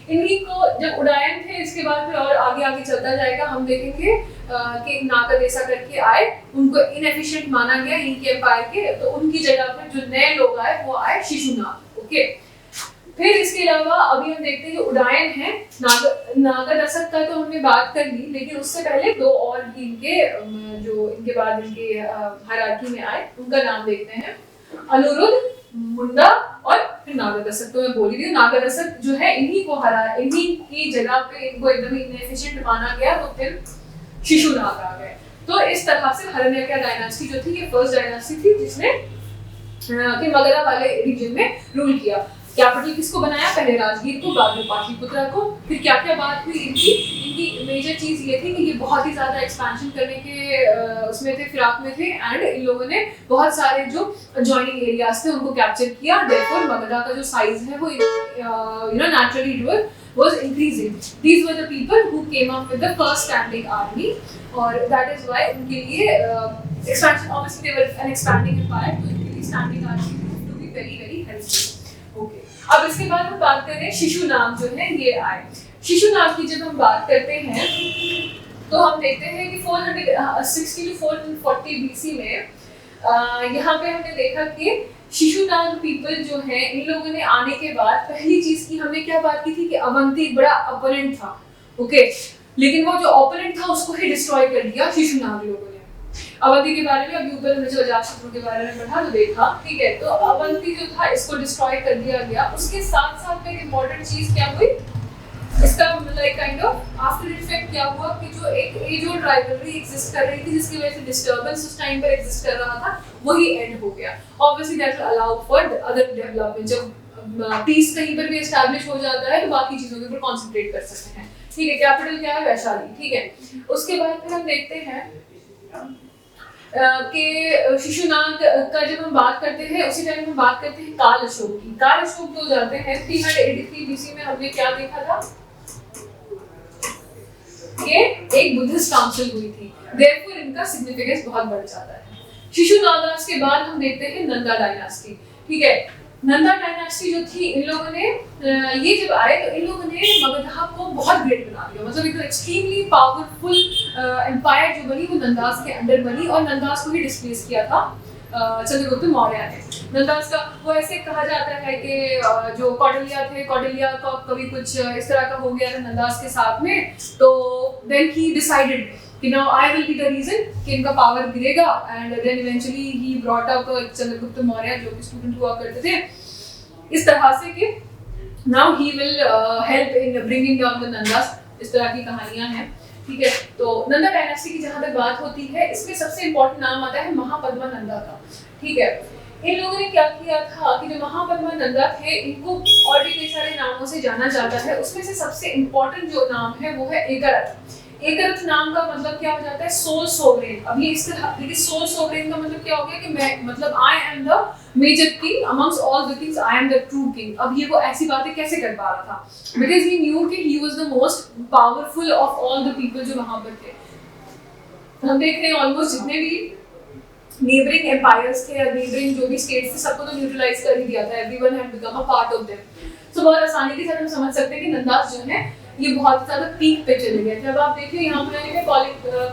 इन्हीं को जब उदयन थे, इसके बाद फिर और आगे आगे चलता जाएगा, हम देखेंगे कि नागदेशा करके आए, उनको इनएफिशिएंट माना गया इनके एम्पायर के, तो उनकी जगह पर जो नए लोग आए वो आए शिशुनाग, ओके। फिर इसके अलावा अभी हम देखते हैं जो उदयन है, नागदशक का तो हमने बात कर ली, लेकिन उससे पहले दो और भी इनके जो इनके बाद इनके हायरार्की में आए, उनका नाम देखते हैं, अनुरुद्ध, मुंडा और फिर नागदशक। तो मैं बोल रही हूँ नागदशक जो है इन्हीं को हरा, इन्हीं की जगह पे इनको एकदम इनएफिशिएंट माना गया, तो फिर शिशुनाग आ गए। तो इस तरह से हरण्यका डायनास्टी जो थी ये फर्स्ट डायनास्टी थी जिसने कि मगधा वाले रीजन में रूल किया। कैपिटल किसको बनाया, पहले राजगीर को, बाद में पाटलिपुत्रा को। फिर क्या क्या बात हुई इनकी मेजर चीज ये थी कि ये बहुत ही ज्यादा एक्सपेंशन करने के उसमें थे, फिराक में थे, एंड इन लोगों ने बहुत सारे जो जॉइनिंग एरियाज थे उनको कैप्चर किया। देयरफॉर मगधा का जो साइज है वो naturally it was increasing. These were the people who came up with the first standing army, और that is why उनके लिए expansion, obviously they were an expanding empire, तो उनके लिए standing army proved to be very very helpful. Okay. अब इसके बाद हम बात करें शिशुनाग जो है ये आए। शिशुनाग की जब हम बात करते हैं तो हम देखते हैं कि 460 to 440 BC में यहाँ पे हमने देखा कि शिशुनाग पीपल जो है, इन लोगों ने आने के बाद पहली चीज की हमने क्या बात की थी कि अवंती एक बड़ा ओपोनेंट था, ओके, लेकिन वो जो ओपोनेंट था उसको ही डिस्ट्रॉय कर दिया शिशुनाग लोगों ने। अवंती के बारे में अभी ऊपर हमने जो अजातशत्रु के बारे में पढ़ा तो देखा, ठीक है। तो अवंती जो था इसको डिस्ट्रॉय कर दिया गया। उसके साथ साथ में एक इम्पोर्टेंट चीज क्या हुई, इसका like kind of after effect क्या हुआ कि जो एक एज ओल्ड राइवलरी एग्जिस्ट कर रही थी जिसकी वजह से डिस्टर्बेंस उस टाइम पर एग्जिस्ट कर रहा था, वही एंड हो गया। Obviously that will allow for other development. जब पीस कहीं पर भी एस्टैब्लिश हो जाता है तो बाकी चीजों के ऊपर कंसंट्रेट कर सकते हैं, ठीक है। कैपिटल क्या है, वैशाली, ठीक है। उसके बाद फिर हम देखते हैं कि शिशुनाग का जब हम बात करते हैं उसी टाइम हम बात करते हैं काल अशोक की। काल अशोक जो जाते हैं 383 BC में हमने क्या देखा था कि एक बुद्धिस्ट काउंसिल हुई थी, देयरफॉर इनका सिग्निफिकेंस बहुत बढ़ जाता है। शिशुनागास के बाद हम देखते हैं नंदा डायनास्टी, ठीक है। नंदा डायनास्टी जो थी, इन लोगों ने ये जब आए तो इन लोगों ने मगधा को बहुत ग्रेट बना दिया, मतलब एक एक्सट्रीमली पावरफुल एम्पायर जो बनी वो नंदास के अंडर बनी, और नंदास को ही डिस्प्लेस किया था चंद्रगुप्त मौर्य ने। नंदास का वो ऐसे कहा जाता है कि जो कौटिल्य थे, कौटिल्य का कभी कुछ इस तरह का हो गया था नंदास के साथ में, तो देन ही डिसाइडेड कि now I will be the reason कि इनका पावर गिरेगा, and then eventually he brought up Chandragupta Maurya जो कि स्टूडेंट हुआ करते थे इस तरह से कि now he will help in bringing down the Nandas. इस तरह की कहानियां हैं, ठीक है। तो नंदा डायनेस्टी की जहां तक बात होती है, इसमें सबसे इंपॉर्टेंट नाम आता है महापद्मा नंदा का, ठीक है। इन लोगों ने क्या किया था कि जो महापद्मा नंदा थे इनको और भी कई सारे नामों से जाना जाता है, उसमें से सबसे इंपॉर्टेंट जो नाम है वो है एकरथ। एकरथ नाम का मतलब क्या हो जाता है, सोल सोवरेन। अब ये इस तरह, देखिए सोल सोवरेन का मतलब क्या हो गया कि मैं, मतलब I am the major king amongst all the kings, I am the true king. अब ये वो ऐसी बातें कैसे कर पा रहा था, बिकॉज ही न्यू कि he was the most powerful of all the people जो वहां पर थे। हम देख रहे हैं ऑलमोस्ट जितने भी नेबरिंग एम्पायर्स थे या नेबरिंग जो भी स्टेट्स थे सबको तो न्यूट्रलाइज कर ही दिया था, everyone had become a part of them. So बहुत आसानी के साथ हम समझ सकते हैं कि नंदास जो है ये बहुत ज्यादा पीक पे चले गए थे। अब आप देखिए यहाँ पर मैंने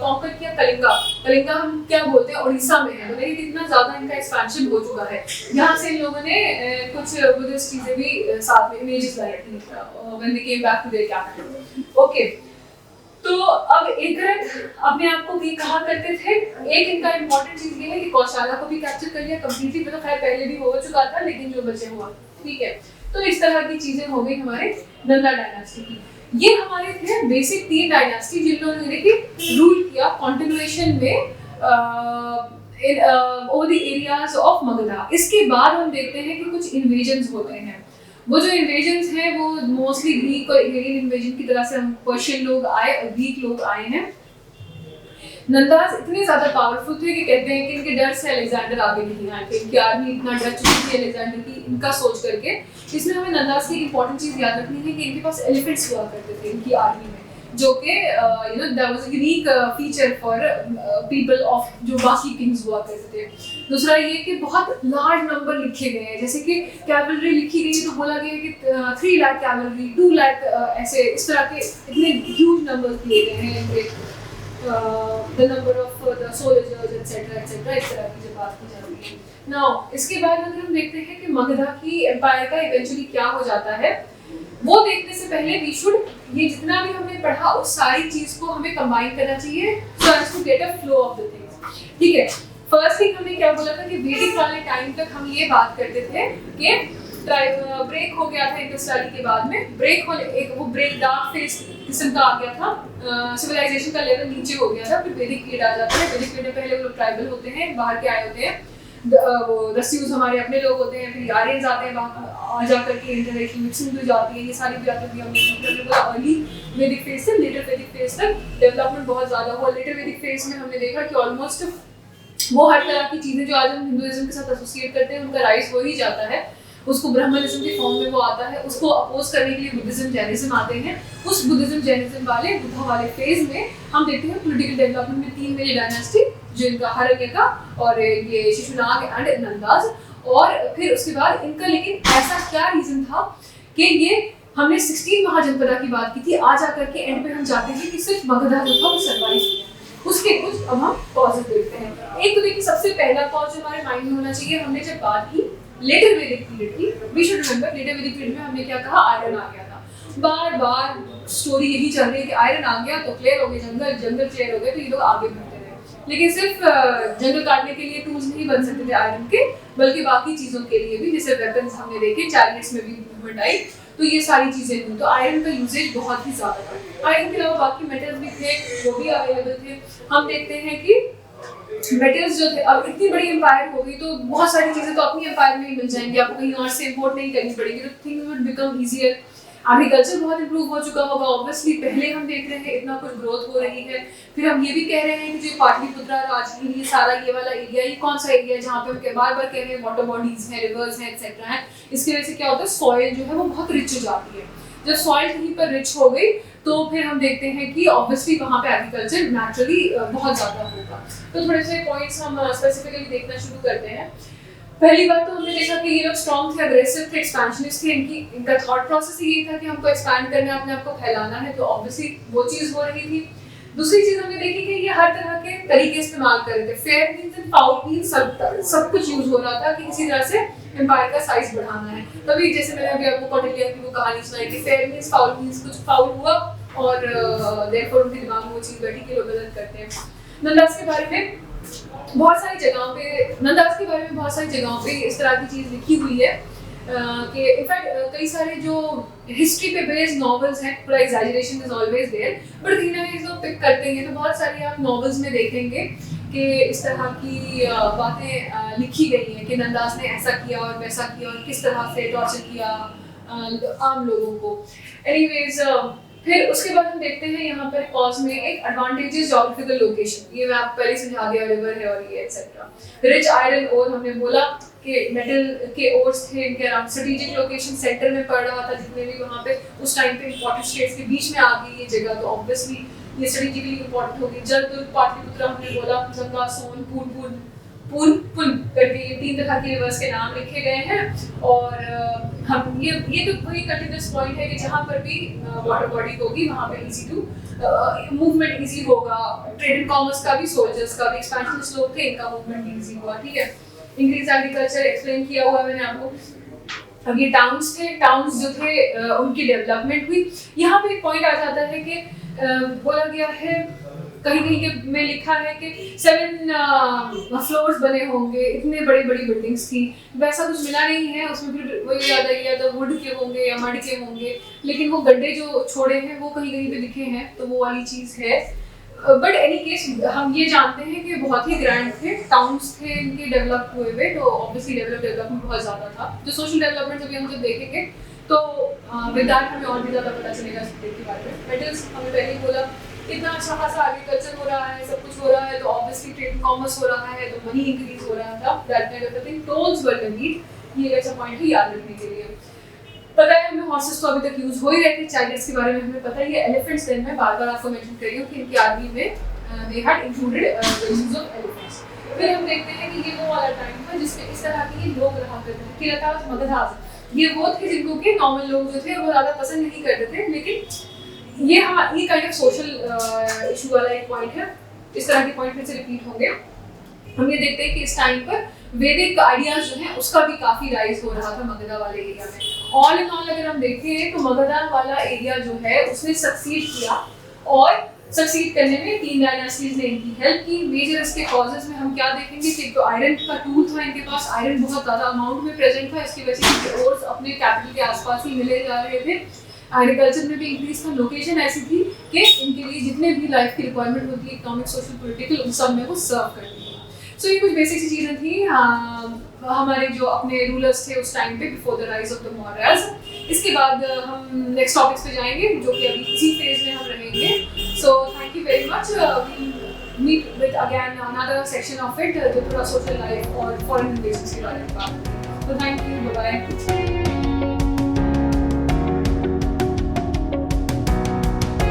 कॉन्कर किया कलिंगा। कलिंगा हम क्या बोलते हैं, उड़ीसा में है, तो देखिए कितना ज्यादा इनका एक्सपेंशन हो चुका है। यहाँ से इन लोगों ने कुछ बुद्धिस्ट चीजें भी साथ में इमेजेस लाई थी when they came back to their capital. Okay, तो अब एक अपने आप को ये कहा करते थे। एक इनका इंपॉर्टेंट चीज ये है कि कौशाला को भी कैप्चर कर लिया कंप्लीटली, मतलब खैर पहले भी हो चुका था लेकिन जो बचे हुआ, ठीक है। तो इस तरह की चीजें हो गई हमारे नंदा डायनास्टी की। ये हमारे थे बेसिक 3 डायनास्टी जिन्होंने रूल किया कंटिन्यूएशन में over the areas of Magadha. इसके बाद हम देखते हैं कि कुछ इन्वेजन्स होते हैं। वो जो इन्वेजन्स हैं वो मोस्टली ग्रीक और इरेनियन इन्वेजन की तरह से हम पर्शियन लोग आए और ग्रीक लोग आए हैं। नंदास इतने ज्यादा पावरफुल थे कि कहते हैं कि इनके डर से अलेक्जेंडर आगे नहीं आए थे। इनकी आर्मी इतना डर चुकी थी अलेक्जेंडर की, इनका सोच करके। इसमें हमें नंदास की इंपॉर्टेंट चीज याद रखनी है कि इनके पास एलिफेंट्स हुआ करते थे इनकी आर्मी में, जो कि you know that was a unique feature for people of जो बाकी किंग्स हुआ करते थे। दूसरा ये कि बहुत लार्ज नंबर लिखे गए हैं, जैसे कि कैवलरी लिखी गई तो बोला गया कि 3 लाख कैवलरी, 2 लाख ऐसे इस तरह के इतने ह्यूज नंबर दिए गए हैं इनके। the number of the soldiers etc इस तरह की जो बात की जाती है। Now इसके बाद अगर हम देखते हैं कि मगधा की एम्पायर का इवेंचुअली क्या हो जाता है, वो देखने से पहले वी शुड ये जितना भी हमने पढ़ा उस सारी चीज को हमें कंबाइन करना चाहिए so as to get a flow of the things। ठीक है, फर्स्ट थिंग हमने क्या बोला था कि वैदिक वाले टाइम तक हम ये बात करते थे कि ब्रेक हो गया था इंडस वैली के बाद में, ब्रेक होने एक वो ब्रेक डार्क फेज किस्म का आ गया था, सिविलाइजेशन का लेवल नीचे हो गया था, फिर वैदिक पीरियड आ जाता है। वैदिक पीरियड में पहले वो लोग ट्राइबल होते हैं, बाहर के आए होते हैं, वो रस्यूज हमारे अपने लोग होते हैं, फिर आर्यंस आते हैं, वहाँ जाकर के इंटरनेशनल मिक्सिंग हो जाती है। ये सारी बातें भी हमने अर्ली वैदिक फेज से लेटर वैदिक फेज तक डेवलपमेंट बहुत ज्यादा हुआ। लेटर वैदिक फेज में हमने देखा कि ऑलमोस्ट वो हर तरह की चीजें जो आज हम हिंदुइज्म के साथ एसोसिएट करते हैं उनका राइज हो ही जाता है, उसको ब्राह्मणिज्म के फॉर्म में वो आता है। उसको अपोज करने के लिए बुद्धिज्म जैनिज्म आते हैं। उस बुद्धिज्म जैनिज्म वाले बुद्धा वाले फेज में हम देखते हैं पॉलिटिकल डेवलपमेंट में 3 मेजर डायनास्टी, जो इनका हरण्यका और ये शिशुनाग एंड नंदास। और फिर उसके बाद इनका लेकिन ऐसा क्या रीजन था कि ये हमने 16 महाजनपदा की बात की थी, आज आकर के एंड पे हम जाते हैं कि सिर्फ मगधा जो था वो सर्वाइव किया। उसके कुछ अब हम कॉजेस देखते हैं। एक तो देखिए सबसे पहला कॉज जो हमारे माइंड में होना चाहिए, हमने जब बात की लेटर वैदिक पीरियड की, वी शुड रिमेंबर लेटर वैदिक पीरियड में हमने क्या कहा, आयरन आ गया था। बार बार स्टोरी यही चल रही है कि आयरन आ गया तो क्लियर हो गए जंगल क्लियर हो गए, तो ये लोग आगे बढ़ते रहे। लेकिन सिर्फ जंगल काटने के लिए टूल्स नहीं बन सकते थे आयरन के, बल्कि बाकी चीजों के लिए भी, जैसे वेपन्स हमने देखे, चैरियट्स में भी इम्प्रूवमेंट आई, तो ये सारी चीजें हुई। तो आयरन का यूजेज बहुत ही ज्यादा था। आयरन के अलावा बाकी मेटल्स भी थे, वो भी अवेलेबल थे। हम देखते हैं कि मेटल्स जो थे, अब इतनी बड़ी एम्पायर हो गई तो बहुत सारी चीजें तो अपनी एम्पायर में ही मिल जाएंगी, आपको कहीं और से इंपोर्ट नहीं करनी पड़ेगी, तो things would become easier. Agriculture बहुत इंप्रूव हो चुका होगा ऑब्वियसली, पहले हम देख रहे हैं इतना कुछ ग्रोथ हो रही है। फिर हम ये भी कह रहे हैं कि जो पाटलिपुत्रा, राजगीर, ये सारा ये वाला एरिया, ये कौन सा एरिया है जहाँ पे हम बार बार कह रहे हैं वाटर बॉडीज हैं, रिवर्स हैं एक्सेट्रा हैं। इसकी वजह से क्या होता है, सॉइल जो है वो बहुत रिच हो जाती है। जब सॉइल कहीं पर रिच हो गई तो फिर हम देखते हैं कि ऑब्वियसली वहाँ पे एग्रीकल्चर नेचुरली बहुत ज़्यादा होगा। तो थोड़े से पॉइंट्स हम स्पेसिफिकली देखना शुरू करते हैं। पहली बात तो हमने देखा कि ये लोग स्ट्रॉन्ग थे, अग्रेसिव थे, एक्सपेंशनिस्ट थे। इनका थॉट प्रोसेस यही था कि हमको एक्सपैंड करना है, अपने आप को फैलाना है, तो ऑब्वियसली वो चीज़ हो रही थी। दूसरी चीज़ हमने देखी कि ये हर तरह के तरीके इस्तेमाल कर रहे थे, fair means and foul means, सब कुछ यूज हो रहा था कि किसी तरह से एम्पायर का साइज बढ़ाना है। तभी जैसे मैंने अभी आपको कौटिल्य की वो कहानी सुनाई कि फेयर मीन्स फाउल मीन्स, कुछ फाउल हुआ और देयरफॉर उनके दिमाग में वो चीज़ बैठी कि लोग गलत करते हैं। नंदास के बारे में बहुत सारी जगहों पे इस तरह की चीज़ लिखी हुई है कि इनफैक्ट कई सारे जो हिस्ट्री पे बेस्ड नॉवेल्स हैं, पूरा exaggeration is always there, but कहीं ना कहीं जो पिक करते हैं तो बहुत सारी आप नॉवेल्स में देखेंगे कि इस तरह की बातें लिखी गई हैं कि नंदास ने ऐसा किया और वैसा किया और किस तरह से टॉर्चर किया आम लोगों को। एनीवेज फिर उसके बाद हम देखते हैं यहाँ पर कॉज में एक एडवांटेजेस जोग्राफिकल लोकेशन, ये मैं आपको पहले समझा दिया, रिवर है और ये एक्सेट्रा। रिच आयरन ओर हमने बोला कि मेटल के ओर्स थे इनके अराउंड, स्ट्रेटेजिक लोकेशन सेंटर में पड़ रहा था जितने भी वहाँ पे उस टाइम पे इंपॉर्टेंट स्टेट्स के बीच में आ गई ये जगह, तो ऑब्वियसली ये स्ट्रेटेजिकली इंपॉर्टेंट होगी। जलदुर्ग, पाटलिपुत्रा हमने बोला, गंगा, सोन, पूर्णपुर, पुन पुन करके ये 3 तरह की रिवर्स के नाम लिखे गए हैं। और हम ये तो वही कंटिन्यूस पॉइंट है कि जहाँ पर भी वाटर बॉडी होगी वहाँ पे इजी टू मूवमेंट इजी होगा। ट्रेड एंड कॉमर्स का भी, सोल्जर्स का भी, एक्सपेंशनिस्ट लोग थे, इनका मूवमेंट इजी हुआ, ठीक है। इंक्रीज एग्रीकल्चर एक्सप्लेन किया हुआ मैंने आपको। अब ये टाउन्स थे, टाउन्स जो थे उनकी डेवलपमेंट हुई। यहाँ पे एक पॉइंट आ जाता है कि बोला गया है, कहीं कहीं के में लिखा है कि 7 फ्लोर्स बने होंगे, इतने बड़ी बड़ी बिल्डिंग्स थी। वैसा कुछ मिला नहीं है उसमें, फिर वही याद आई या तो वुड के होंगे या मड के होंगे, लेकिन वो गड्ढे जो छोड़े हैं वो कहीं कहीं पे दिखे हैं, तो वो वाली चीज़ है। बट एनी केस हम ये जानते हैं कि बहुत ही ग्रैंड थे, टाउन्स थे इनके डेवलप हुए हुए, तो ऑब्वियसली डेवलपमेंट बहुत ज़्यादा था। जो सोशल डेवलपमेंट अभी हम जब देखेंगे तो विद दैट हमें और भी ज़्यादा पता चलेगा स्टेट के बारे में। मेटल्स हमने पहले ही बोला, इतना अच्छा खासा एग्रीकल्चर हो रहा है, सब कुछ हो रहा है, तो ऑब्वियसली ट्रेड एंड कॉमर्स हो रहा है, तो मनी इंक्रीज हो रहा था, that kind of thing. Tolls were levied, ये एक अच्छा पॉइंट है याद रखने के लिए। पता है हमें हॉर्सेस तो अभी तक यूज हो ही रहे थे, चाइल्ड्स के बारे में हमें पता ही है। एलिफेंट्स देन मैं बार-बार आपको मेंशन कर रही हूँ कि इनकी आर्मी में they had included the use of elephants. फिर हम देखते हैं कि ये वो वाला टाइम था जिसमें इस तरह के लोग रहा करते थे, किरातास, मगधास, ये वो थे जिनको कि नॉर्मल लोग जो थे वो ज़्यादा पसंद नहीं करते थे, लेकिन ये काइंड ऑफ सोशल इशू वाला एक पॉइंट है। इस तरह के पॉइंट फिर से रिपीट होंगे। हम ये देखते हैं कि इस टाइम पर वैदिक आइडियाज जो हैं उसका भी काफ़ी राइज हो रहा था मगधा वाले एरिया में। ऑल इन ऑल अगर हम देखें तो मगधा वाला एरिया जो है उसने सक्सीड किया, और सक्सीड करने में 3 डायनास्टीज ने इनकी हेल्प की। मेजर इसके कॉजेज में हम क्या देखेंगे कि तो आयरन का टूल था इनके पास, आयरन बहुत ज़्यादा अमाउंट में प्रेजेंट था, इसकी वजह से इनके ओर्स अपने कैपिटल के आसपास ही मिले जा रहे थे। एग्रीकल्चर में भी इंक्रीज था, लोकेशन ऐसी थी कि इनके लिए जितने भी लाइफ की रिक्वायरमेंट होती है, इकोनॉमिक, सोशल, पॉलिटिकल, उन सब में वो सर्व करती है। सो ये कुछ बेसिक सी चीज़ें थी हमारे जो अपने रूलर्स थे उस टाइम पे, before the rise of the Mauryas. इसके बाद हम नेक्स्ट टॉपिक्स पे जाएंगे जो कि अभी इसी फेज में हम रहेंगे। So thank you very much, we meet with again another section of it जो थोड़ा सोशल लाइफ और फॉरेन रिलेशंस के बारे में बात। तो थैंक यू, बाय बाय।